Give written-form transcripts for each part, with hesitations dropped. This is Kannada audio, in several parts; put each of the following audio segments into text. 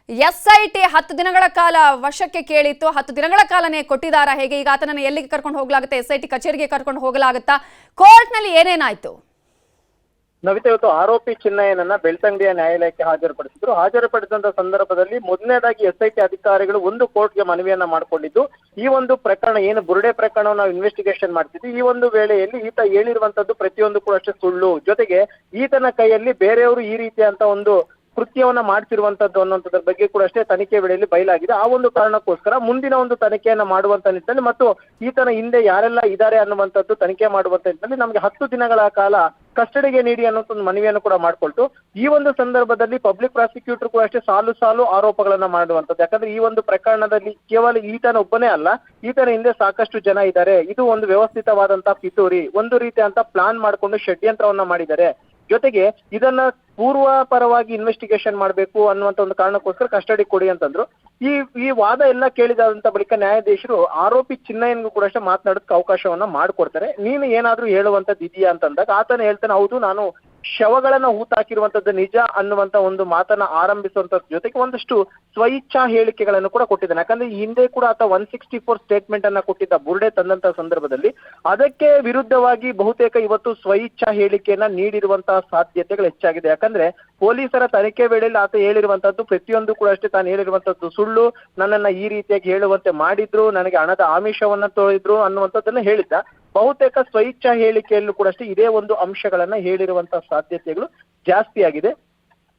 SIT 10 ದಿನಗಳ ಕಾಲ ವಶಕ್ಕೆ ಕೇಳಿತ್ತು. 10 ದಿನಗಳ ಕಾಲನೇ ಕೊಟ್ಟಿದ್ದಾರಾ? ಹೇಗೆ ಈಗ ಆತನನ್ನು ಎಲ್ಲಿಗೆ ಕರ್ಕೊಂಡು ಹೋಗಲಾಗುತ್ತೆ? SIT ಕಚೇರಿಗೆ ಕರ್ಕೊಂಡು ಹೋಗಲಾಗುತ್ತಾ? ಕೋರ್ಟ್ ನಲ್ಲಿ ಏನೇನಾಯ್ತು? ನವಿತಾ, ಇವತ್ತು ಆರೋಪಿ ಚಿನ್ನಯ್ಯನನ್ನ ಬೆಳ್ತಂಗಡಿಯ ನ್ಯಾಯಾಲಯಕ್ಕೆ ಹಾಜರುಪಡಿಸಿದ್ರು. ಹಾಜರುಪಡಿಸಿದಂತ ಸಂದರ್ಭದಲ್ಲಿ ಮೊದಲನೇದಾಗಿ SIT ಅಧಿಕಾರಿಗಳು ಒಂದು ಕೋರ್ಟ್ಗೆ ಮನವಿಯನ್ನ ಮಾಡಿಕೊಂಡಿದ್ದು, ಈ ಒಂದು ಪ್ರಕರಣ ಏನು ಬುರುಡೆ ಪ್ರಕರಣವನ್ನು ನಾವು ಇನ್ವೆಸ್ಟಿಗೇಷನ್ ಮಾಡ್ತಿದ್ವಿ, ಈ ಒಂದು ವೇಳೆಯಲ್ಲಿ ಈತ ಹೇಳಿರುವಂತದ್ದು ಪ್ರತಿಯೊಂದು ಕೂಡ ಅಷ್ಟೇ ಸುಳ್ಳು, ಜೊತೆಗೆ ಈತನ ಕೈಯಲ್ಲಿ ಬೇರೆಯವರು ಈ ರೀತಿಯಂತ ಒಂದು ಕೃತ್ಯವನ್ನ ಮಾಡ್ತಿರುವಂತದ್ದು ಅನ್ನೋದ್ರ ಬಗ್ಗೆ ಕೂಡ ಅಷ್ಟೇ ತನಿಖೆ ವೇಳೆಯಲ್ಲಿ ಬಯಲಾಗಿದೆ. ಆ ಒಂದು ಕಾರಣಕ್ಕೋಸ್ಕರ ಮುಂದಿನ ಒಂದು ತನಿಖೆಯನ್ನ ಮಾಡುವಂತ ನಿಟ್ಟಿನಲ್ಲಿ ಮತ್ತು ಈತನ ಹಿಂದೆ ಯಾರೆಲ್ಲ ಇದ್ದಾರೆ ಅನ್ನುವಂಥದ್ದು ತನಿಖೆ ಮಾಡುವಂತ ನಿಟ್ಟಿನಲ್ಲಿ ನಮಗೆ 10 ದಿನಗಳ ಕಾಲ ಕಸ್ಟಡಿಗೆ ನೀಡಿ ಅನ್ನೋಂಥ ಒಂದು ಮನವಿಯನ್ನು ಕೂಡ ಮಾಡ್ಕೊಳ್ತು. ಈ ಒಂದು ಸಂದರ್ಭದಲ್ಲಿ ಪಬ್ಲಿಕ್ ಪ್ರಾಸಿಕ್ಯೂಟರ್ ಕೂಡ ಅಷ್ಟೇ ಸಾಲು ಆರೋಪಗಳನ್ನ ಮಾಡುವಂಥದ್ದು. ಯಾಕಂದ್ರೆ ಈ ಒಂದು ಪ್ರಕರಣದಲ್ಲಿ ಕೇವಲ ಈತನ ಒಬ್ಬನೇ ಅಲ್ಲ, ಈತನ ಹಿಂದೆ ಸಾಕಷ್ಟು ಜನ ಇದ್ದಾರೆ. ಇದು ಒಂದು ವ್ಯವಸ್ಥಿತವಾದಂತಹ ಪಿತೂರಿ, ಒಂದು ರೀತಿಯಂತ ಪ್ಲಾನ್ ಮಾಡಿಕೊಂಡು ಷಡ್ಯಂತ್ರವನ್ನ ಮಾಡಿದ್ದಾರೆ. ಜೊತೆಗೆ ಇದನ್ನ ಪೂರ್ವ ಪರವಾಗಿ ಇನ್ವೆಸ್ಟಿಗೇಷನ್ ಮಾಡಬೇಕು ಅನ್ನುವಂತ ಒಂದು ಕಾರಣಕ್ಕೋಸ್ಕರ ಕಸ್ಟಡಿ ಕೊಡಿ ಅಂತಂದ್ರು. ಈ ವಾದ ಎಲ್ಲ ಕೇಳಿದಂತ ಬಳಿಕ ನ್ಯಾಯಾಧೀಶರು ಆರೋಪಿ ಚಿನ್ನಯ್ಯನಿಗೂ ಕೂಡ ಅಷ್ಟೇ ಮಾತನಾಡೋದಕ್ಕೆ ಅವಕಾಶವನ್ನ ಮಾಡ್ಕೊಡ್ತಾರೆ. ನೀನು ಏನಾದ್ರೂ ಹೇಳುವಂತದ್ದು ಇದೆಯಾ ಅಂತಂದಾಗ ಆತನ ಹೇಳ್ತಾನೆ, ಹೌದು ನಾನು ಶವಗಳನ್ನ ಹೂತಾಕಿರುವಂತದ್ದು ನಿಜ ಅನ್ನುವಂತ ಒಂದು ಮಾತನ್ನ ಆರಂಭಿಸುವಂತ ಜೊತೆಗೆ ಒಂದಷ್ಟು ಸ್ವಇಚ್ಛಾ ಹೇಳಿಕೆಗಳನ್ನು ಕೂಡ ಕೊಟ್ಟಿದ್ದಾನೆ. ಯಾಕಂದ್ರೆ ಈ ಹಿಂದೆ ಕೂಡ ಆತ 164 ಸ್ಟೇಟ್ಮೆಂಟ್ ಅನ್ನ ಕೊಟ್ಟಿದ್ದ ಬುರುಡೆ ತಂದಂತ ಸಂದರ್ಭದಲ್ಲಿ. ಅದಕ್ಕೆ ವಿರುದ್ಧವಾಗಿ ಬಹುತೇಕ ಇವತ್ತು ಸ್ವಇಚ್ಛಾ ಹೇಳಿಕೆಯನ್ನ ನೀಡಿರುವಂತಹ ಸಾಧ್ಯತೆಗಳು ಹೆಚ್ಚಾಗಿದೆ. ಯಾಕಂದ್ರೆ ಪೊಲೀಸರ ತನಿಖೆ ವೇಳೆಯಲ್ಲಿ ಆತ ಹೇಳಿರುವಂತದ್ದು ಪ್ರತಿಯೊಂದು ಕೂಡ ಅಷ್ಟೇ ತಾನು ಹೇಳಿರುವಂತದ್ದು ಸುಳ್ಳು, ನನ್ನನ್ನ ಈ ರೀತಿಯಾಗಿ ಹೇಳುವಂತೆ ಮಾಡಿದ್ರು, ನನಗೆ ಹಣದ ಆಮಿಷವನ್ನ ತೋರಿದ್ರು ಅನ್ನುವಂಥದ್ದನ್ನ ಹೇಳಿದ್ದ. ಬಹುತೇಕ ಸ್ವಇಚ್ಛಾ ಹೇಳಿಕೆಯಲ್ಲೂ ಕೂಡ ಅಷ್ಟೇ ಇದೇ ಒಂದು ಅಂಶಗಳನ್ನ ಹೇಳಿರುವಂತಹ ಸಾಧ್ಯತೆಗಳು ಜಾಸ್ತಿ ಆಗಿದೆ.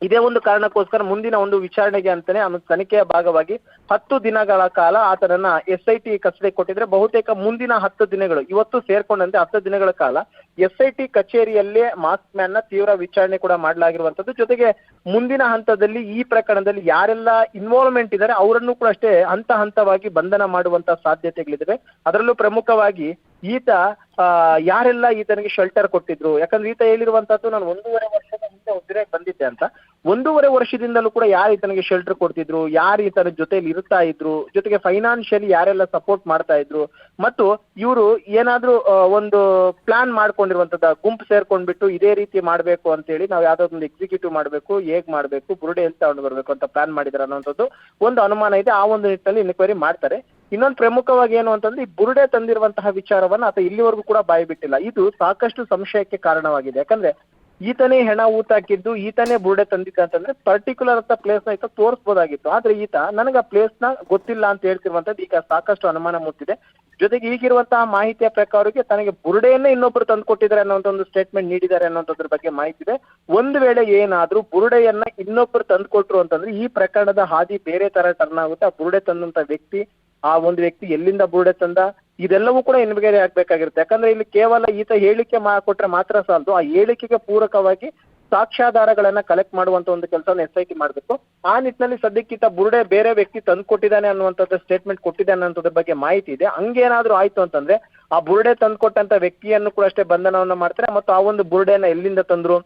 ಇದೇ ಒಂದು ಕಾರಣಕ್ಕೋಸ್ಕರ ಮುಂದಿನ ಒಂದು ವಿಚಾರಣೆಗೆ ಅಂತಾನೆ ತನಿಖೆಯ ಭಾಗವಾಗಿ 10 ದಿನಗಳ ಕಾಲ ಆತನನ್ನ SIT ಕಸ್ಟಡಿ ಕೊಟ್ಟಿದ್ರೆ, ಬಹುತೇಕ ಮುಂದಿನ 10 ದಿನಗಳು ಇವತ್ತು ಸೇರ್ಕೊಂಡಂತೆ 10 ದಿನಗಳ ಕಾಲ SIT ಕಚೇರಿಯಲ್ಲೇ ಮಾಸ್ಕ್ ಮ್ಯಾನ್ ನ ತೀವ್ರ ವಿಚಾರಣೆ ಕೂಡ ಮಾಡಲಾಗಿರುವಂತದ್ದು. ಜೊತೆಗೆ ಮುಂದಿನ ಹಂತದಲ್ಲಿ ಈ ಪ್ರಕರಣದಲ್ಲಿ ಯಾರೆಲ್ಲ ಇನ್ವಾಲ್ವ್ಮೆಂಟ್ ಇದ್ದಾರೆ ಅವರನ್ನು ಕೂಡ ಅಷ್ಟೇ ಹಂತವಾಗಿ ಬಂಧನ ಮಾಡುವಂತ ಸಾಧ್ಯತೆಗಳಿವೆ. ಅದರಲ್ಲೂ ಪ್ರಮುಖವಾಗಿ ಈತ ಯಾರೆಲ್ಲ ಈತನಿಗೆ ಶೆಲ್ಟರ್ ಕೊಟ್ಟಿದ್ರು, ಯಾಕಂದ್ರೆ ಈತ ಹೇಳಿರುವಂತದ್ದು ನಾನು 1.5 ವರ್ಷದ ಹಿಂದೆ ಉದ್ರೆಗೆ ಬಂದಿದ್ದೆ ಅಂತ. 1.5 ವರ್ಷದಿಂದಲೂ ಕೂಡ ಯಾರು ಈತನಿಗೆ ಶೆಲ್ಟರ್ ಕೊಡ್ತಿದ್ರು, ಯಾರು ಈತನ ಜೊತೆಲಿ ಇರ್ತಾ ಇದ್ರು, ಜೊತೆಗೆ ಫೈನಾನ್ಷಿಯಲಿ ಯಾರೆಲ್ಲ ಸಪೋರ್ಟ್ ಮಾಡ್ತಾ ಇದ್ರು, ಮತ್ತು ಇವರು ಏನಾದ್ರೂ ಒಂದು ಪ್ಲಾನ್ ಮಾಡ್ಕೊಂಡಿರುವಂತದ ಗುಂಪು ಸೇರ್ಕೊಂಡ್ಬಿಟ್ಟು ಇದೇ ರೀತಿ ಮಾಡ್ಬೇಕು ಅಂತ ಹೇಳಿ ನಾವು ಯಾವ್ದಾದ್ರು ಎಕ್ಸಿಕ್ಯೂಟಿವ್ ಮಾಡ್ಬೇಕು, ಹೇಗ್ ಮಾಡ್ಬೇಕು, ಬುರುಡೆ ಎಲ್ಲಿ ತಗೊಂಡು ಬರ್ಬೇಕು ಅಂತ ಪ್ಲಾನ್ ಮಾಡಿದಾರೆ ಅನ್ನೋಂಥದ್ದು ಒಂದು ಅನುಮಾನ ಇದೆ. ಆ ಒಂದು ನಿಟ್ಟಿನಲ್ಲಿ ಇನ್ಕ್ವೈರಿ ಮಾಡ್ತಾರೆ. ಇನ್ನೊಂದು ಪ್ರಮುಖವಾಗಿ ಏನು ಅಂತಂದ್ರೆ, ಈ ಬುರುಡೆ ತಂದಿರುವಂತಹ ವಿಚಾರವನ್ನ ಆತ ಇಲ್ಲಿವರೆಗೂ ಕೂಡ ಬಾಯಿ ಬಿಟ್ಟಿಲ್ಲ. ಇದು ಸಾಕಷ್ಟು ಸಂಶಯಕ್ಕೆ ಕಾರಣವಾಗಿದೆ. ಯಾಕಂದ್ರೆ ಈತನೇ ಹೆಣ ಊತಾಕಿದ್ದು, ಈತನೇ ಬುರುಡೆ ತಂದಿದ್ದ ಅಂತಂದ್ರೆ ಪರ್ಟಿಕ್ಯುಲರ್ ಅಂತ ಪ್ಲೇಸ್ ನ ಈತ ತೋರಿಸಬಹುದಾಗಿತ್ತು. ಆದ್ರೆ ಈತ ನನಗೆ ಆ ಪ್ಲೇಸ್ ನ ಗೊತ್ತಿಲ್ಲ ಅಂತ ಹೇಳ್ತಿರುವಂತದ್ದು ಈಗ ಸಾಕಷ್ಟು ಅನುಮಾನ ಮೂಡ್ತಿದೆ. ಜೊತೆಗೆ ಈಗಿರುವಂತಹ ಮಾಹಿತಿಯ ಪ್ರಕಾರಕ್ಕೆ ತನಗೆ ಬುರುಡೆಯನ್ನೇ ಇನ್ನೊಬ್ರು ತಂದುಕೊಟ್ಟಿದ್ದಾರೆ ಅನ್ನೋಂಥ ಒಂದು ಸ್ಟೇಟ್ಮೆಂಟ್ ನೀಡಿದ್ದಾರೆ ಅನ್ನೋದ್ರ ಬಗ್ಗೆ ಮಾಹಿತಿ ಇದೆ. ಒಂದು ವೇಳೆ ಏನಾದ್ರೂ ಬುರುಡೆಯನ್ನ ಇನ್ನೊಬ್ರು ತಂದುಕೊಟ್ರು ಅಂತಂದ್ರೆ ಈ ಪ್ರಕರಣದ ಹಾದಿ ಬೇರೆ ತರ ಟರ್ನ್ ಆಗುತ್ತೆ. ಆ ಬುರುಡೆ ತಂದಂತ ವ್ಯಕ್ತಿ, ಆ ಒಂದು ವ್ಯಕ್ತಿ ಎಲ್ಲಿಂದ ಬುರುಡೆ ತಂದ, ಇದೆಲ್ಲವೂ ಕೂಡ ಇನ್ಕ್ವೈರಿ ಆಗ್ಬೇಕಾಗಿರುತ್ತೆ. ಯಾಕಂದ್ರೆ ಇಲ್ಲಿ ಕೇವಲ ಈತ ಹೇಳಿಕೆ ಕೊಟ್ರೆ ಮಾತ್ರ ಸಾಲದು, ಆ ಹೇಳಿಕೆಗೆ ಪೂರಕವಾಗಿ ಸಾಕ್ಷ್ಯಾಧಾರಗಳನ್ನ ಕಲೆಕ್ಟ್ ಮಾಡುವಂತ ಒಂದು ಕೆಲಸವನ್ನು SIT ಮಾಡಬೇಕು. ಆ ನಿಟ್ಟಿನಲ್ಲಿ ಸದ್ಯಕ್ಕಿಂತ ಬುರುಡೆ ಬೇರೆ ವ್ಯಕ್ತಿ ತಂದ್ಕೊಟ್ಟಿದ್ದಾನೆ ಅನ್ನುವಂಥದ್ದು ಸ್ಟೇಟ್ಮೆಂಟ್ ಕೊಟ್ಟಿದ್ದಾನೆ ಅನ್ನೋದ್ರ ಬಗ್ಗೆ ಮಾಹಿತಿ ಇದೆ. ಹಂಗೇನಾದ್ರೂ ಆಯ್ತು ಅಂತಂದ್ರೆ ಆ ಬುರುಡೆ ತಂದ್ಕೊಟ್ಟಂತ ವ್ಯಕ್ತಿಯನ್ನು ಕೂಡ ಅಷ್ಟೇ ಬಂಧನವನ್ನ ಮಾಡ್ತಾರೆ. ಮತ್ತು ಆ ಒಂದು ಬುರುಡೆನ ಎಲ್ಲಿಂದ ತಂದ್ರು,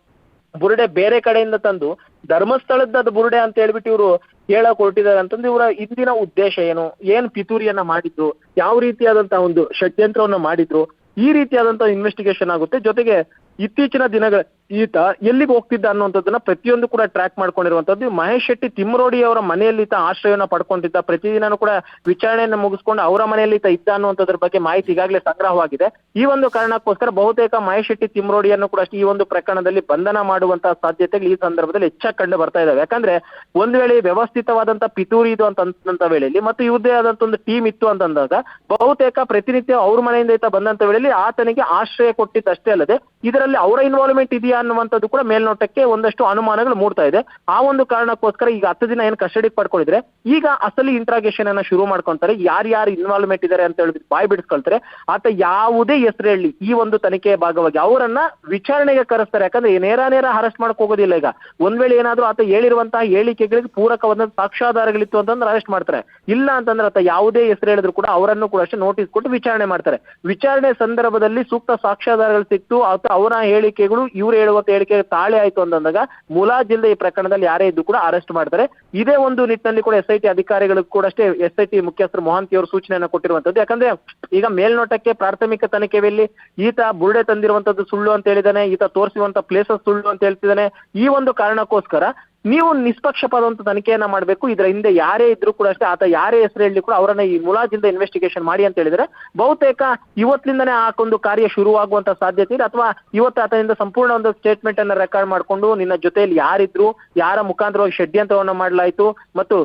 ಬುರುಡೆ ಬೇರೆ ಕಡೆಯಿಂದ ತಂದು ಧರ್ಮಸ್ಥಳದ ಬುರುಡೆ ಅಂತ ಹೇಳ್ಬಿಟ್ಟು ಇವರು ಹೇಳಕ್ ಹೊರಟಿದ್ದಾರೆ ಅಂತಂದ್ರೆ ಇವರ ಹಿಂದಿನ ಉದ್ದೇಶ ಏನು, ಏನ್ ಪಿತೂರಿಯನ್ನ ಮಾಡಿದ್ರು, ಯಾವ ರೀತಿಯಾದಂತಹ ಒಂದು ಷಡ್ಯಂತ್ರವನ್ನ ಮಾಡಿದ್ರು, ಈ ರೀತಿಯಾದಂತಹ ಇನ್ವೆಸ್ಟಿಗೇಷನ್ ಆಗುತ್ತೆ. ಜೊತೆಗೆ ಇತ್ತೀಚಿನ ದಿನಗಳ ಈತ ಎಲ್ಲಿಗೆ ಹೋಗ್ತಿದ್ದ ಅನ್ನುವಂಥದ್ದನ್ನ ಪ್ರತಿಯೊಂದು ಕೂಡ ಟ್ರ್ಯಾಕ್ ಮಾಡ್ಕೊಂಡಿರುವಂತದ್ದು. ಮಹೇಶ್ ಶೆಟ್ಟಿ ತಿಮ್ರೋಡಿ ಅವರ ಮನೆಯಲ್ಲಿ ಈತ ಆಶ್ರಯವನ್ನ ಪಡ್ಕೊಂಡಿದ್ದ, ಪ್ರತಿದಿನನೂ ಕೂಡ ವಿಚಾರಣೆಯನ್ನು ಮುಗಿಸ್ಕೊಂಡು ಅವರ ಮನೆಯಲ್ಲಿ ಈತ ಇದ್ದ ಅನ್ನುವಂಥದ್ರ ಬಗ್ಗೆ ಮಾಹಿತಿ ಈಗಾಗಲೇ ಸಂಗ್ರಹವಾಗಿದೆ. ಈ ಒಂದು ಕಾರಣಕ್ಕೋಸ್ಕರ ಬಹುತೇಕ ಮಹೇಶ್ ಶೆಟ್ಟಿ ತಿಮ್ರೋಡಿಯನ್ನು ಕೂಡ ಈ ಒಂದು ಪ್ರಕರಣದಲ್ಲಿ ಬಂಧನ ಮಾಡುವಂತಹ ಸಾಧ್ಯತೆಗಳು ಈ ಸಂದರ್ಭದಲ್ಲಿ ಹೆಚ್ಚಾಗಿ ಕಂಡು ಬರ್ತಾ ಇದಾವೆ. ಯಾಕಂದ್ರೆ ಒಂದ್ ವೇಳೆ ವ್ಯವಸ್ಥಿತವಾದಂತ ಪಿತೂರಿ ಇದು ಅಂತ ವೇಳೆಯಲ್ಲಿ ಮತ್ತು ಇವ್ರದೇ ಆದಂತ ಒಂದು ಟೀಮ್ ಇತ್ತು ಅಂತಂದಾಗ ಬಹುತೇಕ ಪ್ರತಿನಿತ್ಯ ಅವ್ರ ಮನೆಯಿಂದ ಈತ ಬಂದಂತ ವೇಳೆಯಲ್ಲಿ ಆತನಿಗೆ ಆಶ್ರಯ ಕೊಟ್ಟಿದ್ದಷ್ಟೇ ಅಲ್ಲದೆ ಇದರಲ್ಲಿ ಅವರ ಇನ್ವಾಲ್ವ್ಮೆಂಟ್ ಇದೆಯಾ ಅನ್ನುವಂಥದ್ದು ಕೂಡ ಮೇಲ್ನೋಟಕ್ಕೆ ಒಂದಷ್ಟು ಅನುಮಾನಗಳು ಮೂಡ್ತಾ ಇದೆ. ಆ ಒಂದು ಕಾರಣಕ್ಕೋಸ್ಕರ ಈಗ 10 ದಿನ ಏನು ಕಸ್ಟಡಿ ಪಡ್ಕೊಂಡಿದ್ರೆ ಈಗ ಅಸಲಿ ಇಂಟ್ರಾಗೇಷನ್ ಅನ್ನ ಶುರು ಮಾಡ್ಕೊಂತಾರೆ. ಯಾರ್ಯಾರು ಇನ್ವಾಲ್ವ್ಮೆಂಟ್ ಇದಾರೆ ಅಂತ ಹೇಳಿ ಬಾಯ್ ಬಿಡಿಸ್ಕೊಳ್ತಾರೆ. ಆತ ಯಾವುದೇ ಹೆಸರು ಹೇಳಿ ಈ ಒಂದು ತನಿಖೆಯ ಭಾಗವಾಗಿ ಅವರನ್ನ ವಿಚಾರಣೆಗೆ ಕರೆಸ್ತಾರೆ. ಯಾಕಂದ್ರೆ ನೇರ ಅರೆಸ್ಟ್ ಮಾಡಕ್ ಹೋಗೋದಿಲ್ಲ. ಈಗ ಒಂದ್ ವೇಳೆ ಏನಾದ್ರೂ ಆತ ಹೇಳಿರುವಂತಹ ಹೇಳಿಕೆಗಳಿಗೆ ಪೂರಕವಾದ ಸಾಕ್ಷ್ಯಾಧಾರಗಳಿತ್ತು ಅಂತಂದ್ರೆ ಅರೆಸ್ಟ್ ಮಾಡ್ತಾರೆ. ಇಲ್ಲ ಅಂತಂದ್ರೆ ಆತ ಯಾವುದೇ ಹೆಸರು ಹೇಳಿದ್ರು ಕೂಡ ಅವರನ್ನು ಕೂಡ ಅಷ್ಟೇ ನೋಟಿಸ್ ಕೊಟ್ಟು ವಿಚಾರಣೆ ಮಾಡ್ತಾರೆ. ವಿಚಾರಣೆ ಸಂದರ್ಭದಲ್ಲಿ ಸೂಕ್ತ ಸಾಕ್ಷ್ಯಾಧಾರಗಳು ಸಿಕ್ತು, ಅವರ ಹೇಳಿಕೆಗಳು ಇವ್ರು ಹೇಳುವಂತ ಹೇಳಿಕೆ ತಾಳೆ ಆಯ್ತು ಅಂತಂದಾಗ ಮುಲಾಜಿಲ್ಲದೆ ಈ ಪ್ರಕರಣದಲ್ಲಿ ಯಾರೇ ಇದ್ದು ಕೂಡ ಅರೆಸ್ಟ್ ಮಾಡ್ತಾರೆ. ಇದೇ ಒಂದು ನಿಟ್ಟಿನಲ್ಲಿ ಕೂಡ SIT ಅಧಿಕಾರಿಗಳು ಕೂಡ ಅಷ್ಟೇ SIT ಮುಖ್ಯಸ್ಥರು ಮೊಹಾಂತಿ ಅವರು ಸೂಚನೆಯನ್ನು ಕೊಟ್ಟಿರುವಂತದ್ದು. ಯಾಕಂದ್ರೆ ಈಗ ಮೇಲ್ನೋಟಕ್ಕೆ ಪ್ರಾಥಮಿಕ ತನಿಖೆಯಲ್ಲಿ ಈತ ಬುರುಡೆ ತಂದಿರುವಂತದ್ದು ಸುಳ್ಳು ಅಂತ ಹೇಳಿದಾನೆ, ಈತ ತೋರಿಸುವಂತ ಪ್ಲೇಸಸ್ ಸುಳ್ಳು ಅಂತ ಹೇಳ್ತಿದ್ದಾನೆ. ಈ ಒಂದು ಕಾರಣಕ್ಕೋಸ್ಕರ ನೀವು ನಿಷ್ಪಕ್ಷಪಾತವಂತ ತನಿಖೆಯನ್ನ ಮಾಡಬೇಕು. ಇದರ ಹಿಂದೆ ಯಾರೇ ಇದ್ರು ಕೂಡ ಅಷ್ಟೇ, ಆತ ಯಾರೇ ಹೆಸರು ಹೇಳಿ ಕೂಡ ಅವರನ್ನ ಈ ಮುಲಾಜಿಂದ ಇನ್ವೆಸ್ಟಿಗೇಷನ್ ಮಾಡಿ ಅಂತ ಹೇಳಿದ್ರೆ ಬಹುತೇಕ ಇವತ್ತಿಂದನೇ ಆ ಒಂದು ಕಾರ್ಯ ಶುರುವಾಗುವಂತ ಸಾಧ್ಯತೆ ಇದೆ. ಅಥವಾ ಇವತ್ತು ಆತನಿಂದ ಸಂಪೂರ್ಣ ಒಂದು ಸ್ಟೇಟ್ಮೆಂಟ್ ಅನ್ನ ರೆಕಾರ್ಡ್ ಮಾಡ್ಕೊಂಡು ನಿನ್ನ ಜೊತೆಯಲ್ಲಿ ಯಾರಿದ್ರು, ಯಾರ ಮುಖಾಂತರವಾಗಿ ಷಡ್ಯಂತ್ರವನ್ನ ಮಾಡಲಾಯಿತು ಮತ್ತು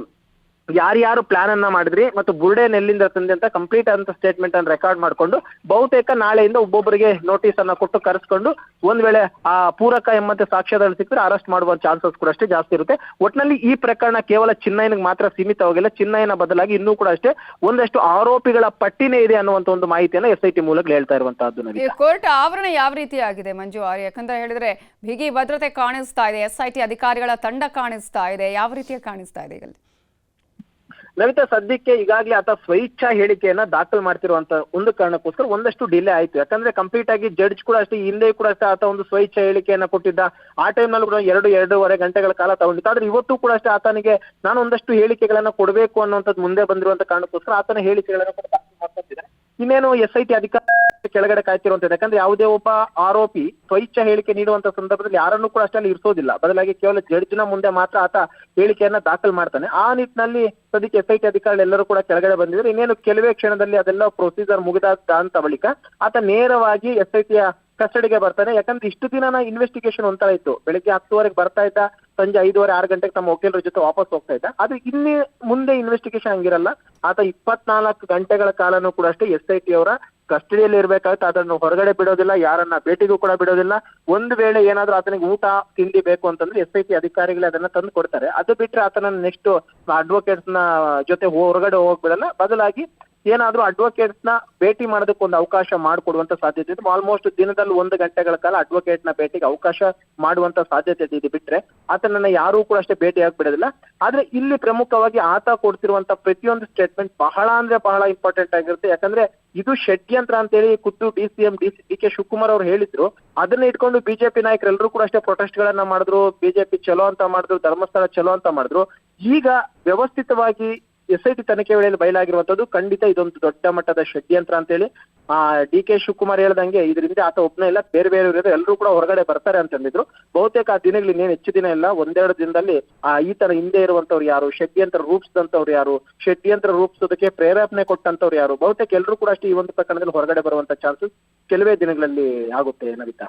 ಯಾರ್ಯಾರು ಪ್ಲಾನ್ ಅನ್ನ ಮಾಡಿದ್ರಿ ಮತ್ತು ಬುರ್ಡೆನ್ ಎಲ್ಲಿಂದ ತಂದೆ ಅಂತ ಕಂಪ್ಲೀಟ್ ಅಂತ ಸ್ಟೇಟ್ಮೆಂಟ್ ಅನ್ನು ರೆಕಾರ್ಡ್ ಮಾಡ್ಕೊಂಡು ಬಹುತೇಕ ನಾಳೆಯಿಂದ ಒಬ್ಬೊಬ್ಬರಿಗೆ ನೋಟಿಸ್ ಅನ್ನ ಕೊಟ್ಟು ಕರೆಸ್ಕೊಂಡು ಒಂದ್ ವೇಳೆ ಆ ಪೂರಕ ಎಂಬಂತೆ ಸಾಕ್ಷ್ಯದಲ್ಲಿ ಸಿಕ್ಕಿದ್ರೆ ಅರೆಸ್ಟ್ ಮಾಡುವ ಚಾನ್ಸಸ್ ಕೂಡ ಅಷ್ಟೇ ಜಾಸ್ತಿ ಇರುತ್ತೆ. ಒಟ್ಟಿನಲ್ಲಿ ಈ ಪ್ರಕರಣ ಕೇವಲ ಚಿನ್ನಯ್ಯನಿಗೆ ಮಾತ್ರ ಸೀಮಿತವಾಗಿಲ್ಲ. ಚಿನ್ನಯ್ಯನ ಬದಲಾಗಿ ಇನ್ನೂ ಕೂಡ ಅಷ್ಟೇ ಒಂದಷ್ಟು ಆರೋಪಿಗಳ ಪಟ್ಟಿನೇ ಇದೆ ಅನ್ನುವಂತ ಒಂದು ಮಾಹಿತಿಯನ್ನ SIT ಮೂಲಗಳು ಹೇಳ್ತಾ ಇರುವಂತಹದ್ದು. ಕೋರ್ಟ್ ಆವರಣ ಯಾವ ರೀತಿ ಆಗಿದೆ ಮಂಜು ಆರ್ಯ? ಯಾಕಂತ ಹೇಳಿದ್ರೆ ಬಿಗಿ ಭದ್ರತೆ ಕಾಣಿಸ್ತಾ ಇದೆ, SIT ಅಧಿಕಾರಿಗಳ ತಂಡ ಕಾಣಿಸ್ತಾ ಇದೆ, ಯಾವ ರೀತಿಯ ಕಾಣಿಸ್ತಾ ಇದೆ ಈಗ? ನವಿತಾ, ಸದ್ಯಕ್ಕೆ ಈಗಾಗಲೇ ಆತ ಸ್ವಇಚ್ಛಾ ಹೇಳಿಕೆಯನ್ನ ದಾಖಲು ಮಾಡ್ತಿರುವಂತ ಒಂದು ಕಾರಣಕ್ಕೋಸ್ಕರ ಒಂದಷ್ಟು ಡಿಲೇ ಆಯ್ತು. ಯಾಕಂದ್ರೆ ಕಂಪ್ಲೀಟ್ ಆಗಿ ಜಡ್ಜ್ ಕೂಡ ಅಷ್ಟೇ ಹಿಂದೆ ಕೂಡ ಅಷ್ಟೇ ಆತ ಒಂದು ಸ್ವಇಚ್ಛಾ ಹೇಳಿಕೆಯನ್ನ ಕೊಟ್ಟಿದ್ದ. ಆ ಟೈಮ್ನಲ್ಲಿ ಕೂಡ 2-2.5 ಗಂಟೆಗಳ ಕಾಲ ತಗೊಂಡಿತ್ತು. ಆದ್ರೆ ಇವತ್ತು ಕೂಡ ಅಷ್ಟೇ ಆತನಿಗೆ ನಾನು ಒಂದಷ್ಟು ಹೇಳಿಕೆಗಳನ್ನ ಕೊಡಬೇಕು ಅನ್ನುವಂಥದ್ದು ಮುಂದೆ ಬಂದಿರುವಂತ ಕಾರಣಕ್ಕೋಸ್ಕರ ಆತನ ಹೇಳಿಕೆಗಳನ್ನ ಕೂಡ ದಾಖಲು ಮಾಡ್ಕೊತಿದ್ದಾರೆ. ಇನ್ನೇನು SIT ಅಧಿಕಾರಿ ಕೆಳಗಡೆ ಕಾಯ್ತಿರುವಂತದ್ದು. ಯಾಕಂದ್ರೆ ಯಾವುದೇ ಒಬ್ಬ ಆರೋಪಿ ಸ್ವಇಚ್ಛಾ ಹೇಳಿಕೆ ನೀಡುವಂತ ಸಂದರ್ಭದಲ್ಲಿ ಯಾರನ್ನೂ ಕೂಡ ಅಷ್ಟೇ ಅಲ್ಲಿ ಇರಿಸೋದಿಲ್ಲ. ಬದಲಾಗಿ ಕೇವಲ ಜಡ್ಜ್ನ ಮುಂದೆ ಮಾತ್ರ ಆತ ಹೇಳಿಕೆಯನ್ನ ದಾಖಲು ಮಾಡ್ತಾನೆ. ಆ ನಿಟ್ಟಿನಲ್ಲಿ ಸದ್ಯಕ್ಕೆ SIT ಅಧಿಕಾರಿಗಳು ಎಲ್ಲರೂ ಕೂಡ ಕೆಳಗಡೆ ಬಂದಿದ್ದಾರೆ. ಇನ್ನೇನು ಕೆಲವೇ ಕ್ಷಣದಲ್ಲಿ ಅದೆಲ್ಲ ಪ್ರೊಸೀಜರ್ ಮುಗಿದಾದ ಬಳಿಕ ಆತ ನೇರವಾಗಿ SITಯ ಕಸ್ಟಡಿಗೆ ಬರ್ತಾನೆ. ಯಾಕಂದ್ರೆ ಇಷ್ಟು ದಿನ ಇನ್ವೆಸ್ಟಿಗೇಷನ್ ಒಂಥರ ಇತ್ತು. ಬೆಳಿಗ್ಗೆ 10 ಬರ್ತಾ ಇದ್ದ, ಸಂಜೆ 5:30-6 ಗಂಟೆಗೆ ತಮ್ಮ ವಕೀಲರ ಜೊತೆ ವಾಪಸ್ ಹೋಗ್ತಾ ಇದ್ದ. ಆದ್ರೆ ಇನ್ನೇ ಮುಂದೆ ಇನ್ವೆಸ್ಟಿಗೇಷನ್ ಹಂಗಿರಲ್ಲ. ಆತ 24 ಗಂಟೆಗಳ ಕಾಲನೂ ಕೂಡ ಅಷ್ಟೇ SIT ಅವರ ಕಸ್ಟಡಿಯಲ್ಲಿ ಇರ್ಬೇಕಾಗುತ್ತೆ. ಅದನ್ನು ಹೊರಗಡೆ ಬಿಡೋದಿಲ್ಲ, ಯಾರನ್ನ ಭೇಟಿಗೂ ಕೂಡ ಬಿಡೋದಿಲ್ಲ. ಒಂದು ವೇಳೆ ಏನಾದ್ರೂ ಆತನಿಗೆ ಊಟ ತಿಂಡಿ ಬೇಕು ಅಂತಂದ್ರೆ SIT ಅಧಿಕಾರಿಗಳೇ ಅದನ್ನ ತಂದು ಕೊಡ್ತಾರೆ. ಅದು ಬಿಟ್ರೆ ಆತನ ನೆಕ್ಸ್ಟ್ ಅಡ್ವೊಕೇಟ್ಸ್ ನ ಜೊತೆ ಹೊರಗಡೆ ಹೋಗ್ಬಿಡಲ್ಲ. ಬದಲಾಗಿ ಏನಾದ್ರೂ ಅಡ್ವೊಕೇಟ್ಸ್ ನ ಭೇಟಿ ಮಾಡೋದಕ್ಕೆ ಒಂದು ಅವಕಾಶ ಮಾಡಿಕೊಡುವಂತ ಸಾಧ್ಯತೆ ಇದೆ. ಆಲ್ಮೋಸ್ಟ್ ದಿನದಲ್ಲಿ 1 ಗಂಟೆಗಳ ಕಾಲ ಅಡ್ವೊಕೇಟ್ ನ ಭೇಟಿಗೆ ಅವಕಾಶ ಮಾಡುವಂತ ಸಾಧ್ಯತೆ ಇದೆ. ಬಿಟ್ರೆ ಆತನನ್ನ ಯಾರೂ ಕೂಡ ಅಷ್ಟೇ ಭೇಟಿ ಆಗ್ಬಿಡೋದಿಲ್ಲ. ಆದ್ರೆ ಇಲ್ಲಿ ಪ್ರಮುಖವಾಗಿ ಆತ ಕೊಡ್ತಿರುವಂತ ಪ್ರತಿಯೊಂದು ಸ್ಟೇಟ್ಮೆಂಟ್ ಬಹಳ ಅಂದ್ರೆ ಬಹಳ ಇಂಪಾರ್ಟೆಂಟ್ ಆಗಿರುತ್ತೆ. ಯಾಕಂದ್ರೆ ಇದು ಷಡ್ಯಂತ್ರ ಅಂತೇಳಿ ಖುದ್ದು DCM DK ಶಿವಕುಮಾರ್ ಅವರು ಹೇಳಿದ್ರು. ಅದನ್ನ ಇಟ್ಕೊಂಡು ಬಿಜೆಪಿ ನಾಯಕರೆಲ್ಲರೂ ಕೂಡ ಅಷ್ಟೇ ಪ್ರೊಟೆಸ್ಟ್ ಗಳನ್ನ ಮಾಡಿದ್ರು. ಬಿಜೆಪಿ ಚಲೋ ಅಂತ ಮಾಡಿದ್ರು, ಧರ್ಮಸ್ಥಳ ಚಲೋ ಅಂತ ಮಾಡಿದ್ರು. ಈಗ ವ್ಯವಸ್ಥಿತವಾಗಿ SIT ತನಿಖೆ ವೇಳೆಯಲ್ಲಿ ಬಯಲಾಗಿರುವಂತದ್ದು ಖಂಡಿತ ಇದೊಂದು ದೊಡ್ಡ ಮಟ್ಟದ ಷಡ್ಯಂತ್ರ ಅಂತೇಳಿ DK ಶಿವಕುಮಾರ್ ಹೇಳ್ದಂಗೆ ಇದರಿಂದ ಆತ ಒಬ್ಬನೇ ಇಲ್ಲ, ಬೇರೆ ಬೇರೆ ಎಲ್ಲರೂ ಕೂಡ ಹೊರಗಡೆ ಬರ್ತಾರೆ ಅಂತಂದಿದ್ರು. ಬಹುತೇಕ ಆ ದಿನಗಳು ಇನ್ನೇನು ಹೆಚ್ಚು ದಿನ ಇಲ್ಲ, 1-2 ದಿನದಲ್ಲಿ ಈ ತರ ಹಿಂದೆ ಇರುವಂತವ್ರು ಯಾರು, ಷಡ್ಯಂತ್ರ ರೂಪಿಸಿದಂತವ್ರು ಯಾರು, ಷಡ್ಯಂತ್ರ ರೂಪಿಸೋದಕ್ಕೆ ಪ್ರೇರೇಪಣೆ ಕೊಟ್ಟಂತವ್ರು ಯಾರು, ಬಹುತೇಕ ಎಲ್ಲರೂ ಕೂಡ ಅಷ್ಟೇ ಈ ಒಂದು ಪ್ರಕರಣದಲ್ಲಿ ಹೊರಗಡೆ ಬರುವಂತ ಚಾನ್ಸಸ್ ಕೆಲವೇ ದಿನಗಳಲ್ಲಿ ಆಗುತ್ತೆ ನವಿತಾ.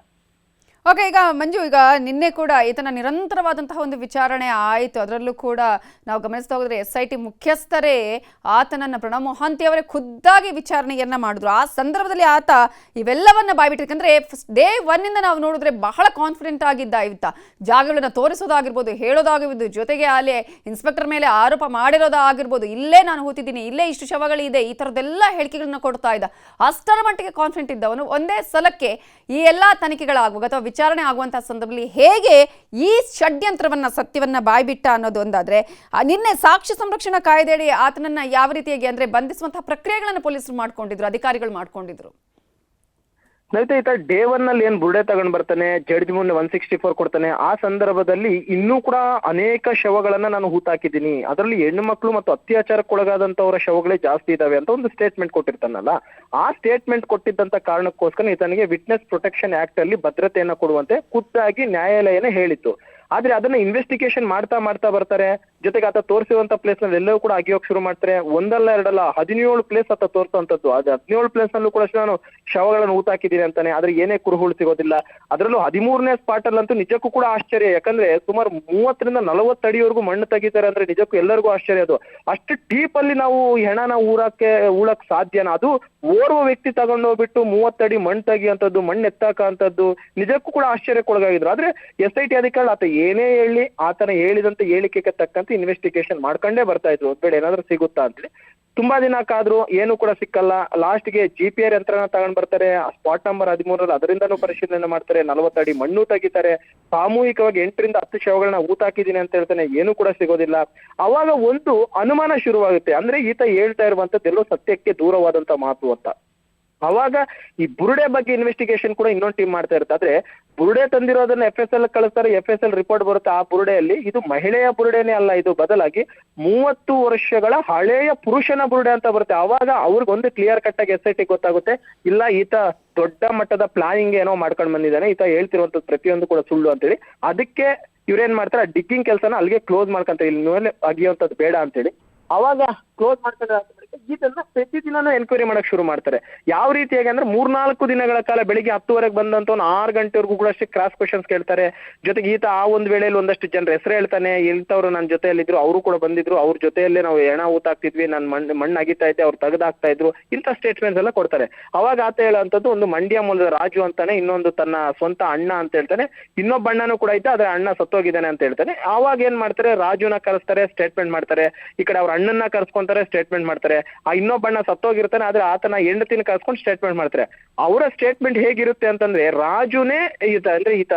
ಓಕೆ, ಈಗ ಮಂಜು, ಈಗ ನಿನ್ನೆ ಕೂಡ ಈತನ ನಿರಂತರವಾದಂತಹ ಒಂದು ವಿಚಾರಣೆ ಆಯಿತು. ಅದರಲ್ಲೂ ಕೂಡ ನಾವು ಗಮನಿಸ್ತಾ ಹೋದ್ರೆ SIT ಮುಖ್ಯಸ್ಥರೇ ಆತನನ್ನ ಪ್ರಣವ್ ಮೊಹಾಂತಿ ಅವರೇ ಖುದ್ದಾಗಿ ವಿಚಾರಣೆಯನ್ನ ಮಾಡಿದ್ರು. ಆ ಸಂದರ್ಭದಲ್ಲಿ ಆತ ಇವೆಲ್ಲವನ್ನ ಬಾಯ್ಬಿಟ್ಟು, ಯಾಕಂದ್ರೆ ಡೇ 1 ನಾವು ನೋಡಿದ್ರೆ ಬಹಳ ಕಾನ್ಫಿಡೆಂಟ್ ಆಗಿದ್ದ. ಈತ ಜಾಗಗಳನ್ನ ತೋರಿಸೋದಾಗಿರ್ಬೋದು, ಹೇಳೋದಾಗಿರ್ಬೋದು, ಜೊತೆಗೆ ಅಲ್ಲಿ ಇನ್ಸ್ಪೆಕ್ಟರ್ ಮೇಲೆ ಆರೋಪ ಮಾಡಿರೋದಾಗಿರ್ಬೋದು, ಇಲ್ಲೇ ನಾನು ಹೂತಿದ್ದೀನಿ, ಇಲ್ಲೇ ಇಷ್ಟು ಶವಗಳಿದೆ, ಈ ಥರದ್ದೆಲ್ಲ ಹೇಳಿಕೆಗಳನ್ನ ಕೊಡ್ತಾ ಇದ್ದ. ಅಷ್ಟರ ಮಟ್ಟಿಗೆ ಕಾನ್ಫಿಡೆಂಟ್ ಇದ್ದವನು ಒಂದೇ ಸಲಕ್ಕೆ ಈ ಎಲ್ಲ ತನಿಖೆಗಳಾಗುವಾಗ ಅಥವಾ ವಿಚಾರಣೆ ಆಗುವಂತಹ ಸಂದರ್ಭದಲ್ಲಿ ಹೇಗೆ ಈ ಷಡ್ಯಂತ್ರವನ್ನ ಸತ್ಯವನ್ನ ಬಾಯ್ಬಿಟ್ಟ ಅನ್ನೋದು ಒಂದಾದ್ರೆ, ನಿನ್ನೆ ಸಾಕ್ಷ್ಯ ಸಂರಕ್ಷಣಾ ಕಾಯ್ದೆಯಡಿ ಆತನನ್ನ ಯಾವ ರೀತಿಯಾಗಿ ಅಂದ್ರೆ ಬಂಧಿಸುವಂತಹ ಪ್ರಕ್ರಿಯೆಗಳನ್ನು ಪೊಲೀಸರು ಮಾಡ್ಕೊಂಡಿದ್ರು, ಅಧಿಕಾರಿಗಳು ಮಾಡ್ಕೊಂಡಿದ್ರು? ನೈತ ಡೇ 1 ನಲ್ಲಿ ಏನ್ ಬುರ್ಡೆ ತಗೊಂಡ್ ಬರ್ತಾನೆ, ಜಡ್ಜ್ ಮುಂದೆ 164 ಕೊಡ್ತಾನೆ. ಆ ಸಂದರ್ಭದಲ್ಲಿ ಇನ್ನೂ ಕೂಡ ಅನೇಕ ಶವಗಳನ್ನ ನಾನು ಹೂತಾಕಿದ್ದೀನಿ, ಅದರಲ್ಲಿ ಹೆಣ್ಣು ಮಕ್ಕಳು ಮತ್ತು ಅತ್ಯಾಚಾರಕ್ಕೊಳಗಾದಂತವರ ಶವಗಳೇ ಜಾಸ್ತಿ ಇದಾವೆ ಅಂತ ಒಂದು ಸ್ಟೇಟ್ಮೆಂಟ್ ಕೊಟ್ಟಿರ್ತಾನಲ್ಲ. ಆ ಸ್ಟೇಟ್ಮೆಂಟ್ ಕೊಟ್ಟಿದ್ದಂತ ಕಾರಣಕ್ಕೋಸ್ಕರ ಈತನಿಗೆ ವಿಟ್ನೆಸ್ ಪ್ರೊಟೆಕ್ಷನ್ ಆಕ್ಟ್ ಅಲ್ಲಿ ಭದ್ರತೆಯನ್ನ ಕೊಡುವಂತೆ ಖುದ್ದಾಗಿ ನ್ಯಾಯಾಲಯನೇ ಹೇಳಿತ್ತು. ಆದ್ರೆ ಅದನ್ನ ಇನ್ವೆಸ್ಟಿಗೇಷನ್ ಮಾಡ್ತಾ ಬರ್ತಾರೆ. ಜೊತೆಗೆ ಆತ ತೋರಿಸುವಂತ ಪ್ಲೇಸ್ ನಲ್ಲಿ ಎಲ್ಲವೂ ಕೂಡ ಅಗಿಯೋಕ್ ಶುರು ಮಾಡ್ತಾರೆ. 1-2 17 ಪ್ಲೇಸ್ ಆತ ತೋರಿಸುವಂತದ್ದು. ಅದು 17 ಪ್ಲೇಸ್ ನಲ್ಲೂ ಕೂಡ ನಾನು ಶವಗಳನ್ನು ಊತಾಕಿದ್ದೀನಿ ಅಂತಾನೆ. ಆದ್ರೆ ಏನೇ ಕುರುಹುಳು ಸಿಗೋದಿಲ್ಲ. ಅದರಲ್ಲೂ 13ನೇ ಸ್ಪಾಟ್ ಅಲ್ಲಂತೂ ನಿಜಕ್ಕೂ ಕೂಡ ಆಶ್ಚರ್ಯ. ಯಾಕಂದ್ರೆ ಸುಮಾರು 30-40 ಅಡಿವರೆಗೂ ಮಣ್ಣು ತೆಗಿತಾರೆ ಅಂದ್ರೆ ನಿಜಕ್ಕೂ ಎಲ್ಲರಿಗೂ ಆಶ್ಚರ್ಯ. ಅದು ಅಷ್ಟು ಡೀಪ್ ಅಲ್ಲಿ ನಾವು ಹೆಣನ ಊಳಕ್ ಸಾಧ್ಯನಾ? ಅದು ಓರ್ವ ವ್ಯಕ್ತಿ ತಗೊಂಡೋಗ್ಬಿಟ್ಟು 30 ಅಡಿ ಮಣ್ಣು ತೆಗಿಯುವಂತದ್ದು, ಮಣ್ಣು ಎತ್ತಾಕಂತದ್ದು ನಿಜಕ್ಕೂ ಕೂಡ ಆಶ್ಚರ್ಯಕ್ಕೊಳಗಾಗಿದ್ರು. ಆದ್ರೆ SIT ಅಧಿಕಾರಿ ಆತ ಏನೇ ಹೇಳಿ ಆತನ ಹೇಳಿದಂತ ಹೇಳಿಕೆಗೆ ತಕ್ಕಂತೆ ಇನ್ವೆಸ್ಟಿಗೇಷನ್ ಮಾಡ್ಕೊಂಡೇ ಬರ್ತಾ ಇದ್ರು. ಒಂದ್ ವೇಳೆ ಏನಾದ್ರೂ ಸಿಗುತ್ತಾ ಅಂತೇಳಿ ತುಂಬಾ ದಿನ ಕಾದ್ರು, ಏನು ಕೂಡ ಸಿಕ್ಕಲ್ಲ. ಲಾಸ್ಟ್ ಗೆ GPR ಯಂತ್ರನ ತಗೊಂಡ್ ಬರ್ತಾರೆ. ಸ್ಪಾಟ್ ನಂಬರ್ 13 ಅದರಿಂದನೂ ಪರಿಶೀಲನೆ ಮಾಡ್ತಾರೆ. 40 ಅಡಿ ಮಣ್ಣು ತೆಗಿತಾರೆ. ಸಾಮೂಹಿಕವಾಗಿ 8-10 ಶವಗಳನ್ನ ಊತಾಕಿದ್ದೀನಿ ಅಂತ ಹೇಳ್ತಾನೆ, ಏನು ಕೂಡ ಸಿಗೋದಿಲ್ಲ. ಅವಾಗ ಒಂದು ಅನುಮಾನ ಶುರುವಾಗುತ್ತೆ. ಅಂದ್ರೆ ಈತ ಹೇಳ್ತಾ ಇರುವಂತದ್ದೆಲ್ಲೋ ಸತ್ಯಕ್ಕೆ ದೂರವಾದಂತ ಮಾತು ಅಂತ. ಅವಾಗ ಈ ಬುರುಡೆ ಬಗ್ಗೆ ಇನ್ವೆಸ್ಟಿಗೇಷನ್ ಕೂಡ ಇನ್ನೊಂದು ಟೀಮ್ ಮಾಡ್ತಾ ಇರುತ್ತೆ. ಆದ್ರೆ ಬುರುಡೆ ತಂದಿರೋದನ್ನ FSL ಕಳಿಸ್ತಾರೆ, FSL ರಿಪೋರ್ಟ್ ಬರುತ್ತೆ. ಆ ಬುರುಡೆಯಲ್ಲಿ ಇದು ಮಹಿಳೆಯ ಬುರುಡೆನೇ ಅಲ್ಲ, ಇದು ಬದಲಾಗಿ 30 ವರ್ಷಗಳ ಹಳೆಯ ಪುರುಷನ ಬುರುಡೆ ಅಂತ ಬರುತ್ತೆ. ಅವಾಗ ಅವ್ರಿಗೊಂದು ಕ್ಲಿಯರ್ ಕಟ್ ಆಗಿ SIT ಗೊತ್ತಾಗುತ್ತೆ, ಇಲ್ಲ ಈತ ದೊಡ್ಡ ಮಟ್ಟದ ಪ್ಲಾನಿಂಗ್ ಏನೋ ಮಾಡ್ಕೊಂಡು ಬಂದಿದ್ದಾನೆ, ಈತ ಹೇಳ್ತಿರುವಂತದ್ದು ಪ್ರತಿಯೊಂದು ಕೂಡ ಸುಳ್ಳು ಅಂತೇಳಿ. ಅದಕ್ಕೆ ಇವ್ರೇನ್ ಮಾಡ್ತಾರೆ ಡಿಗ್ಗಿಂಗ್ ಕೆಲಸನ ಅಲ್ಲಿಗೆ ಕ್ಲೋಸ್ ಮಾಡ್ಕೊಂತಾರೆ, ಇಲ್ಲಿ ಮೇಲೆ ಅಗಿಯುವಂಥದ್ದು ಬೇಡ ಅಂತೇಳಿ. ಅವಾಗ ಕ್ಲೋಸ್ ಮಾಡ್ತಾರೆ. ಇದನ್ನ ಪ್ರತಿದಿನನೂ ಎನ್ಕ್ವೈರಿ ಮಾಡಕ್ ಶುರು ಮಾಡ್ತಾರೆ. ಯಾವ ರೀತಿಯಾಗಿ ಅಂದ್ರೆ 3-4 ದಿನಗಳ ಕಾಲ ಬೆಳಿಗ್ಗೆ 10:30 ಬಂದಂತ 6 ಗಂಟೆವರೆಗೂ ಕೂಡ ಅಷ್ಟೇ ಕ್ರಾಸ್ ಕ್ವಶನ್ಸ್ ಕೇಳ್ತಾರೆ. ಜೊತೆಗೆ ಈತ ಆ ಒಂದು ವೇಳೆಯಲ್ಲಿ ಒಂದಷ್ಟು ಜನರ ಹೆಸರು ಹೇಳ್ತಾನೆ, ಇಂಥವ್ರು ನನ್ನ ಜೊತೆಯಲ್ಲಿದ್ರು, ಅವರು ಕೂಡ ಬಂದಿದ್ರು, ಅವ್ರ ಜೊತೆಯಲ್ಲೇ ನಾವು ಹೆಣ ಊತಾಕ್ತಿದ್ವಿ, ನಾನು ಮಣ್ಣು ಅಗಿತಾ ಇದ್ದೆ, ಅವ್ರು ತೆಗೆದಾಕ್ತಾ ಇದ್ರು, ಇಂಥ ಸ್ಟೇಟ್ಮೆಂಟ್ಸ್ ಎಲ್ಲ ಕೊಡ್ತಾರೆ. ಅವಾಗ ಆತ ಹೇಳುವಂಥದ್ದು ಒಂದು ಮಂಡ್ಯ ಮೂಲದ ರಾಜು ಅಂತಾನೆ, ಇನ್ನೊಂದು ತನ್ನ ಸ್ವಂತ ಅಣ್ಣ ಅಂತ ಹೇಳ್ತಾನೆ, ಇನ್ನೊಬ್ಬ ಅಣ್ಣನೂ ಕೂಡ ಐತೆ, ಆದ್ರೆ ಅಣ್ಣ ಸತ್ತೋಗಿದ್ದಾನೆ ಅಂತ ಹೇಳ್ತಾನೆ. ಅವಾಗ ಏನ್ ಮಾಡ್ತಾರೆ, ರಾಜುನ ಕರೆಸ್ತಾರೆ, ಸ್ಟೇಟ್ಮೆಂಟ್ ಮಾಡ್ತಾರೆ. ಈ ಕಡೆ ಅವ್ರ ಅಣ್ಣನ್ನ ಕರ್ಸ್ಕೊಂತಾರೆ, ಸ್ಟೇಟ್ಮೆಂಟ್ ಮಾಡ್ತಾರೆ. ಆ ಇನ್ನೊಬ್ಬಣ್ಣ ಸತ್ತೋಗಿರ್ತಾನೆ, ಆದ್ರೆ ಆತನ ಹೆಂಡತಿನ ಕರ್ಸ್ಕೊಂಡು ಸ್ಟೇಟ್ಮೆಂಟ್ ಮಾಡ್ತಾರೆ. ಅವರ ಸ್ಟೇಟ್ಮೆಂಟ್ ಹೇಗಿರುತ್ತೆ ಅಂತಂದ್ರೆ, ರಾಜುನೇ ಈತ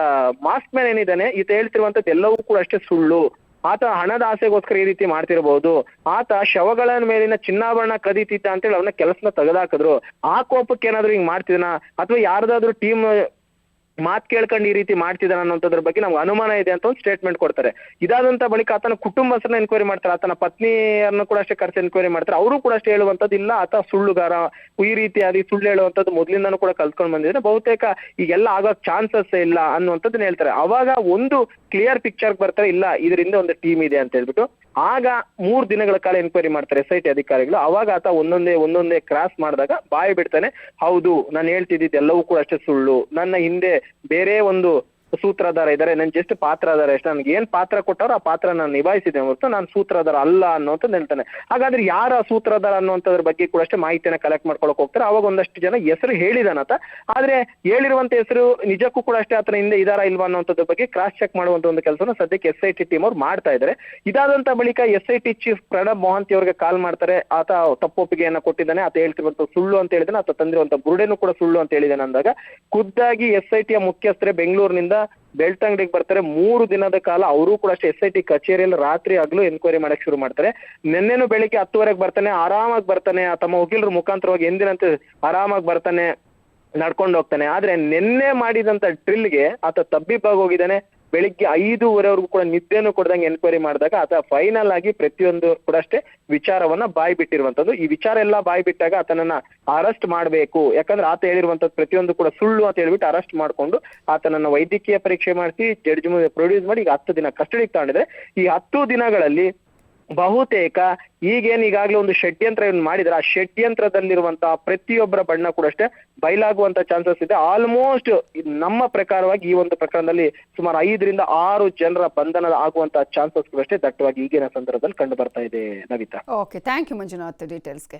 ಮಾಸ್ಕ್ ಮ್ಯಾನ್ ಏನಿದ್ದಾನೆ, ಈತ ಹೇಳ್ತಿರುವಂತದ್ದು ಎಲ್ಲವೂ ಕೂಡ ಅಷ್ಟೇ ಸುಳ್ಳು. ಆತ ಹಣದ ಆಸೆಗೋಸ್ಕರ ಈ ರೀತಿ ಮಾಡ್ತಿರಬಹುದು. ಆತ ಶವಗಳ ಮೇಲಿನ ಚಿನ್ನಾಭರಣ ಕದೀತಿದ್ದ ಅಂತೇಳಿ ಅವನ ಕೆಲಸನ ತೆಗೆದಾಕಿದ್ರು. ಆ ಕೋಪಕ್ಕೆ ಏನಾದ್ರು ಹಿಂಗ್ ಮಾಡ್ತಿದನ, ಅಥವಾ ಯಾರ್ದಾದ್ರು ಟೀಮ್ ಮಾತ್ ಕೇಳ್ಕೊಂಡು ಈ ರೀತಿ ಮಾಡ್ತಿದ್ದಾನೆ ಅನ್ನೋದ್ರ ಬಗ್ಗೆ ನಮ್ಗೆ ಅನುಮಾನ ಇದೆ ಅಂತ ಒಂದು ಸ್ಟೇಟ್ಮೆಂಟ್ ಕೊಡ್ತಾರೆ. ಇದಾದಂತ ಬಳಿಕ ಆತನ ಕುಟುಂಬಸ್ಥರನ್ನ ಎನ್ಕ್ವೈರಿ ಮಾಡ್ತಾರೆ, ಆತನ ಪತ್ನಿಯರನ್ನು ಕೂಡ ಅಷ್ಟೇ ಕರೆಸಿ ಎನ್ಕ್ವೈರಿ ಮಾಡ್ತಾರೆ. ಅವರು ಕೂಡ ಅಷ್ಟೇ ಹೇಳುವಂತದ್ದು ಇಲ್ಲ, ಆತ ಸುಳ್ಳುಗಾರ, ಈ ರೀತಿಯಾಗಿ ಸುಳ್ಳು ಹೇಳುವಂತದ್ದು ಮೊದ್ಲಿಂದಾನು ಕೂಡ ಕಲ್ತ್ಕೊಂಡ್ ಬಂದಿದ್ರೆ ಬಹುತೇಕ ಈಗೆಲ್ಲ ಆಗೋಕ್ ಚಾನ್ಸಸ್ ಇಲ್ಲ ಅನ್ನುವಂಥದ್ದನ್ನ ಹೇಳ್ತಾರೆ. ಅವಾಗ ಒಂದು ಕ್ಲಿಯರ್ ಪಿಕ್ಚರ್ ಬರ್ತಾರೆ, ಇಲ್ಲ ಇದರಿಂದ ಒಂದು ಟೀಮ್ ಇದೆ ಅಂತ ಹೇಳ್ಬಿಟ್ಟು. ಆಗ 3 ದಿನಗಳ ಕಾಲ ಎನ್ಕ್ವೈರಿ ಮಾಡ್ತಾರೆ SIT ಅಧಿಕಾರಿಗಳು. ಅವಾಗ ಆತ ಒಂದೊಂದೇ ಕ್ರಾಸ್ ಮಾಡಿದಾಗ ಬಾಯಿ ಬಿಡ್ತಾನೆ, ಹೌದು ನಾನು ಹೇಳ್ತಿದ್ದಿದ್ದು ಎಲ್ಲವೂ ಕೂಡ ಅಷ್ಟೇ ಸುಳ್ಳು, ನನ್ನ ಹಿಂದೆ ಬೇರೆ ಒಂದು ಸೂತ್ರಧಾರ ಇದಾರೆ, ನನ್ ಜಸ್ಟ್ ಪಾತ್ರಧಾರ ಅಷ್ಟೇ, ನನ್ಗೆ ಏನ್ ಪಾತ್ರ ಕೊಟ್ಟವ್ರು ಆ ಪಾತ್ರ ನಾನು ನಿಭಾಯಿಸಿದೆ ಹೊರತು ನಾನು ಸೂತ್ರಧಾರ ಅಲ್ಲ ಅನ್ನೋಂಥದ್ದು ಹೇಳ್ತಾನೆ. ಹಾಗಾದ್ರೆ ಯಾರ ಸೂತ್ರಧಾರ ಅನ್ನುವಂಥದ್ರ ಬಗ್ಗೆ ಕೂಡ ಅಷ್ಟೇ ಮಾಹಿತಿಯನ್ನ ಕಲೆಕ್ಟ್ ಮಾಡ್ಕೊಳಕ್ ಹೋಗ್ತಾರೆ. ಅವಾಗ ಒಂದಷ್ಟು ಜನ ಹೆಸರು ಹೇಳಿದಾನತ, ಆದ್ರೆ ಹೇಳಿರುವಂತ ಹೆಸರು ನಿಜಕ್ಕೂ ಕೂಡ ಅಷ್ಟೇ ಆತನ ಹಿಂದೆ ಇದಾರಾ ಇಲ್ವಾ ಅನ್ನೋಂಥದ್ರ ಬಗ್ಗೆ ಕ್ರಾಸ್ ಚೆಕ್ ಮಾಡುವಂತ ಒಂದು ಕೆಲಸನ ಸದ್ಯಕ್ಕೆ SIT ಟೀಮ್ ಅವ್ರು ಮಾಡ್ತಾ ಇದ್ದಾರೆ. ಇದಾದಂತ ಬಳಿಕ SIT ಚೀಫ್ ಪ್ರಣಬ್ ಮೊಹಾಂತಿ ಅವ್ರಿಗೆ ಕಾಲ್ ಮಾಡ್ತಾರೆ. ಆತ ತಪ್ಪೊಪ್ಪಿಗೆಯನ್ನ ಕೊಟ್ಟಿದ್ದಾನೆ, ಆತ ಹೇಳ್ತಿರುವಂತ ಸುಳ್ಳು ಅಂತ ಹೇಳಿದಾನೆ, ಆತ ತಂದಿರುವಂತ ಬುರುಡೆನೂ ಕೂಡ ಸುಳ್ಳು ಅಂತ ಹೇಳಿದಾನೆ ಅಂದಾಗ ಖುದ್ದಾಗಿ SIT ಯ ಮುಖ್ಯಸ್ಥರೇ ಬೆಂಗಳೂರಿನಿಂದ ಬೆಳ್ತಂಗಡಿಗೆ ಬರ್ತಾರೆ. 3 ದಿನದ ಕಾಲ ಅವರು ಕೂಡ ಅಷ್ಟೇ SIT ಕಚೇರಿಯಲ್ಲಿ ರಾತ್ರಿ ಆಗ್ಲೂ ಎನ್ಕ್ವೈರಿ ಮಾಡಕ್ ಶುರು ಮಾಡ್ತಾರೆ. ನಿನ್ನೆನು ಬೆಳಿಗ್ಗೆ 10:30 ಬರ್ತಾನೆ, ಆರಾಮಾಗಿ ಬರ್ತಾನೆ, ತಮ್ಮ ವಕೀಲರ ಮುಖಾಂತರವಾಗಿ ಎಂದಿನಂತೆ ಆರಾಮಾಗಿ ಬರ್ತಾನೆ, ನಡ್ಕೊಂಡು ಹೋಗ್ತಾನೆ. ಆದ್ರೆ ನಿನ್ನೆ ಮಾಡಿದಂತ ಡ್ರಿಲ್ಗೆ ಆತ ತಬ್ಬಿಬ್ಬಾಗಿ ಹೋಗಿದ್ದಾನೆ. ಬೆಳಿಗ್ಗೆ 5:30ವರೆಗೂ ಕೂಡ ನಿದ್ದೆನೂ ಕೊಡ್ದಂಗೆ ಎನ್ಕ್ವೈರಿ ಮಾಡಿದಾಗ ಆತ ಫೈನಲ್ ಆಗಿ ಪ್ರತಿಯೊಂದು ಕೂಡ ಅಷ್ಟೇ ವಿಚಾರವನ್ನ ಬಾಯಿ ಬಿಟ್ಟಿರುವಂತದ್ದು. ಈ ವಿಚಾರ ಎಲ್ಲ ಬಾಯಿ ಬಿಟ್ಟಾಗ ಆತನನ್ನ ಅರೆಸ್ಟ್ ಮಾಡ್ಬೇಕು, ಯಾಕಂದ್ರೆ ಆತ ಹೇಳಿರುವಂತದ್ದು ಪ್ರತಿಯೊಂದು ಕೂಡ ಸುಳ್ಳು ಅಂತ ಹೇಳ್ಬಿಟ್ಟು ಅರೆಸ್ಟ್ ಮಾಡ್ಕೊಂಡು ಆತನನ್ನ ವೈದ್ಯಕೀಯ ಪರೀಕ್ಷೆ ಮಾಡಿಸಿ ಜಡ್ಜ್ ಮುಂದೆ ಪ್ರೊಡ್ಯೂಸ್ ಮಾಡಿ ಈಗ 10 ದಿನ ಕಸ್ಟಡಿಗೆ ತಗೊಂಡಿದ್ರೆ. ಈ 10 ದಿನಗಳಲ್ಲಿ ಬಹುತೇಕ ಈಗಾಗಲೇ ಒಂದು ಷಡ್ಯಂತ್ರ ಮಾಡಿದ್ರೆ, ಆ ಷಡ್ಯಂತ್ರದಲ್ಲಿರುವಂತಹ ಪ್ರತಿಯೊಬ್ಬರ ಬಣ್ಣ ಕೂಡ ಅಷ್ಟೇ ಬಯಲಾಗುವಂತ ಚಾನ್ಸಸ್ ಇದೆ. ಆಲ್ಮೋಸ್ಟ್ ನಮ್ಮ ಪ್ರಕಾರವಾಗಿ ಈ ಒಂದು ಪ್ರಕರಣದಲ್ಲಿ ಸುಮಾರು 5ರಿಂದ 6 ಜನರ ಬಂಧನ ಆಗುವಂತಹ ಚಾನ್ಸಸ್ ಕೂಡ ಅಷ್ಟೇ ದಟ್ಟವಾಗಿ ಈಗಿನ ಸಂದರ್ಭದಲ್ಲಿ ಕಂಡು ಬರ್ತಾ ಇದೆ. Navita. Okay, thank you Manjunath ಡೀಟೇಲ್ಸ್ಗೆ.